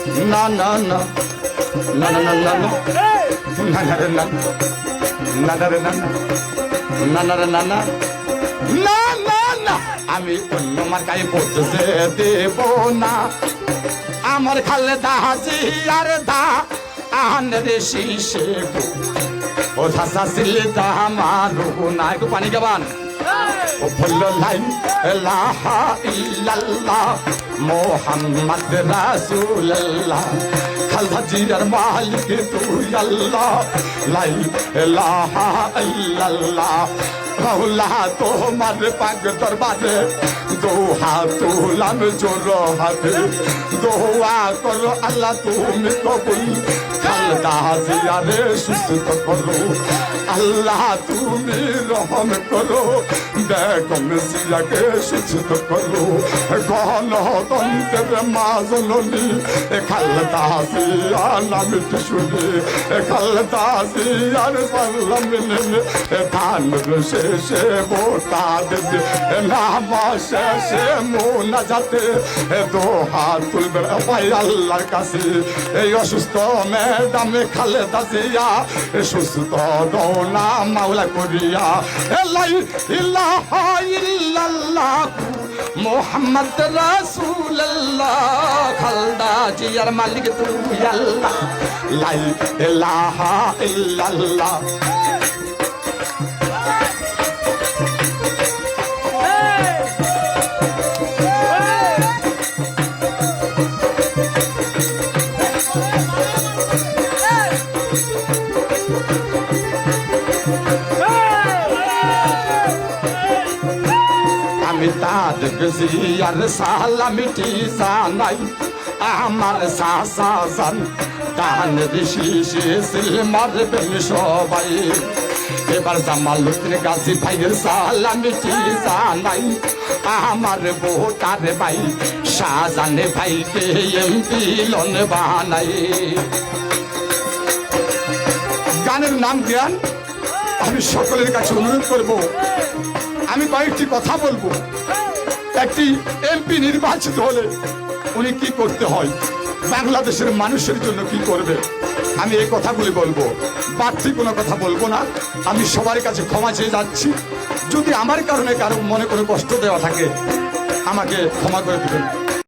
না না না না না না না না না না রে না না না রে না না না রে না না না না না আমি অন্য মার্কায় ভোট দেব না আমার খালেদা জিয়ার দা আনের শীষে ও ধাসা সিলে দা মারু না একটু পানি গাবান ও বললো লাই ইলাহা ইল্লাল্লাহ মোহাম্মদ রাসূলুল্লাহ খালেদা জিয়ার মালিক তুই আল্লাহ লাই ইলাহা ইল্লাল্লাহ মৌলা তোমার পাক দরবারে দো হাত তুলাম জোর হাতে দোয়া করো আল্লাহ তুমি কবুল খালেদা জিয়ারে সুস্থ করো আল্লাহ তুমি রহম করো বেগম জিয়াকে সুস্থ করো গণতন্ত্রের মা জননী খালেদা জিয়া নামটি শুনে খালেদা জিয়ার সালাম মিলে ধান শেষে ভোটা দেবে নামা শেষে মোনা যাতে দো হাত তুলবে ভাই আল্লাহর কাছে এই অসুস্থ ম্যাডামে খালেদা জিয়া সুস্থ দৌনা মাওলা করিয়া লা ইলাহা ইল্লাল্লাহ মোহাম্মদ রাসূলুল্লাহ খালেদা জিয়ার মালিক তুই আল্লাহ লা ইলাহা ইল্লাল্লাহ আমি তাদের জিয়ার সালামিটি জানাই আমার সাসা জান কানের শীষে সিল মারবেন সবাই এবার জামালউদ্দিন গাজী ভাইয়ের সালামিটি জানাই আমার ভোটার ভাই শাহজান ভাইকে এমপি লন বানাই গানের নাম জ্ঞান আমি সকলের কাছে অনুরোধ করব আমি কয়েকটি কথা বলবো একটি এমপি নির্বাচিত হলে উনি কি করতে হয় বাংলাদেশের মানুষের জন্য কি করবে আমি এই কথাগুলি বলবো বাড়তি কোনো কথা বলবো না আমি সবার কাছে ক্ষমা চেয়ে যাচ্ছি যদি আমার কারণে কারো মনে কোনো কষ্ট দেওয়া থাকে আমাকে ক্ষমা করে দেবেন